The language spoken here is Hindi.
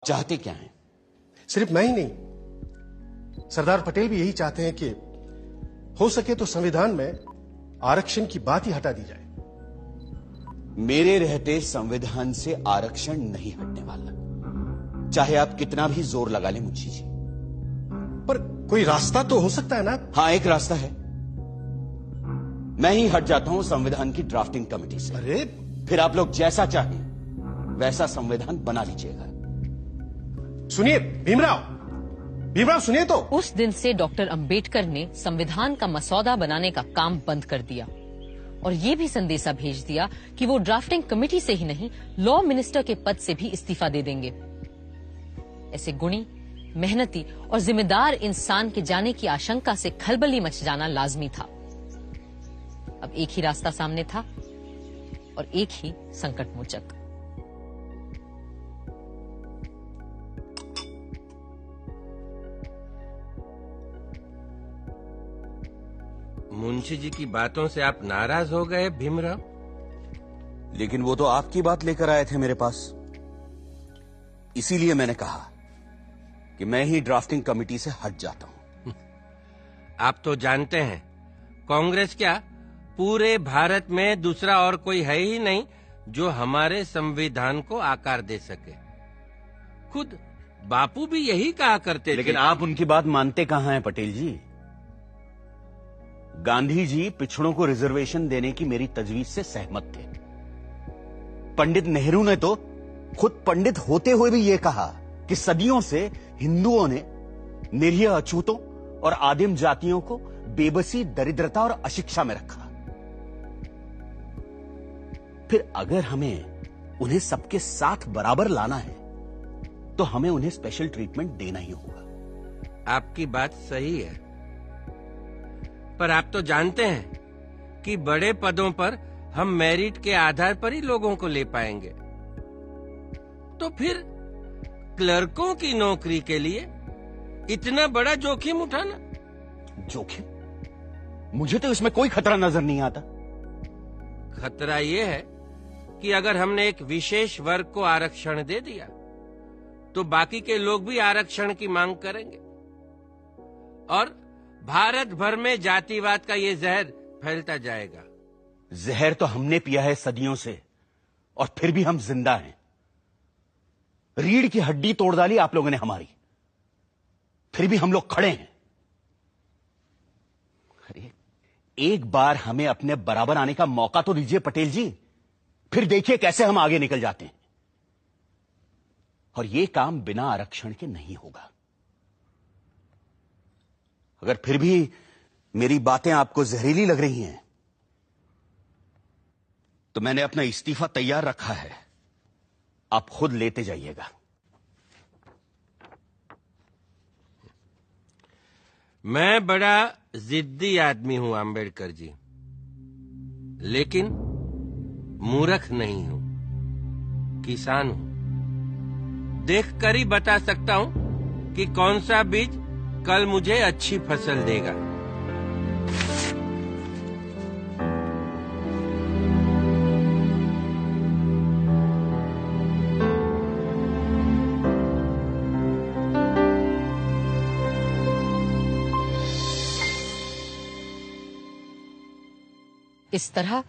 चाहते क्या हैं? सिर्फ मैं ही नहीं, सरदार पटेल भी यही चाहते हैं कि हो सके तो संविधान में आरक्षण की बात ही हटा दी जाए। मेरे रहते संविधान से आरक्षण नहीं हटने वाला, चाहे आप कितना भी जोर लगा लें मुंशी जी। पर कोई रास्ता तो हो सकता है ना? हाँ, एक रास्ता है। मैं ही हट जाता हूं संविधान की ड्राफ्टिंग कमेटी से। अरे फिर आप लोग जैसा चाहें वैसा संविधान बना लीजिएगा। सुनिए भीमराव सुनिए तो। उस दिन से डॉक्टर अंबेडकर ने संविधान का मसौदा बनाने का काम बंद कर दिया और ये भी संदेशा भेज दिया कि वो ड्राफ्टिंग कमेटी से ही नहीं, लॉ मिनिस्टर के पद से भी इस्तीफा दे देंगे। ऐसे गुणी, मेहनती और जिम्मेदार इंसान के जाने की आशंका से खलबली मच जाना लाजमी था। अब एक ही रास्ता सामने था और एक ही संकट मोचक। मुंशी जी की बातों से आप नाराज हो गए भीमराव? लेकिन वो तो आपकी बात लेकर आए थे मेरे पास, इसीलिए मैंने कहा कि मैं ही ड्राफ्टिंग कमेटी से हट जाता हूं। आप तो जानते हैं, कांग्रेस क्या पूरे भारत में दूसरा और कोई है ही नहीं जो हमारे संविधान को आकार दे सके। खुद बापू भी यही कहा करते थे। लेकिन आप उनकी बात मानते कहां हैं पटेल जी? गांधी जी पिछड़ों को रिजर्वेशन देने की मेरी तजवीज से सहमत थे। पंडित नेहरू ने तो खुद पंडित होते हुए भी यह कहा कि सदियों से हिंदुओं ने निरीह अछूतों और आदिम जातियों को बेबसी, दरिद्रता और अशिक्षा में रखा। फिर अगर हमें उन्हें सबके साथ बराबर लाना है तो हमें उन्हें स्पेशल ट्रीटमेंट देना ही होगा। आपकी बात सही है, पर आप तो जानते हैं कि बड़े पदों पर हम मेरिट के आधार पर ही लोगों को ले पाएंगे। तो फिर क्लर्कों की नौकरी के लिए इतना बड़ा जोखिम उठाना? जोखिम? मुझे तो इसमें कोई खतरा नजर नहीं आता। खतरा यह है कि अगर हमने एक विशेष वर्ग को आरक्षण दे दिया तो बाकी के लोग भी आरक्षण की मांग करेंगे और भारत भर में जातिवाद का ये जहर फैलता जाएगा। जहर तो हमने पिया है सदियों से और फिर भी हम जिंदा हैं। रीढ़ की हड्डी तोड़ डाली आप लोगों ने हमारी, फिर भी हम लोग खड़े हैं। अरे एक बार हमें अपने बराबर आने का मौका तो दीजिए पटेल जी, फिर देखिए कैसे हम आगे निकल जाते हैं। और यह काम बिना आरक्षण के नहीं होगा। अगर फिर भी मेरी बातें आपको जहरीली लग रही हैं तो मैंने अपना इस्तीफा तैयार रखा है, आप खुद लेते जाइएगा। मैं बड़ा जिद्दी आदमी हूं अंबेडकर जी, लेकिन मूर्ख नहीं हूं, किसान हूं। देखकर ही बता सकता हूं कि कौन सा बीज कल मुझे अच्छी फसल देगा। इस तरह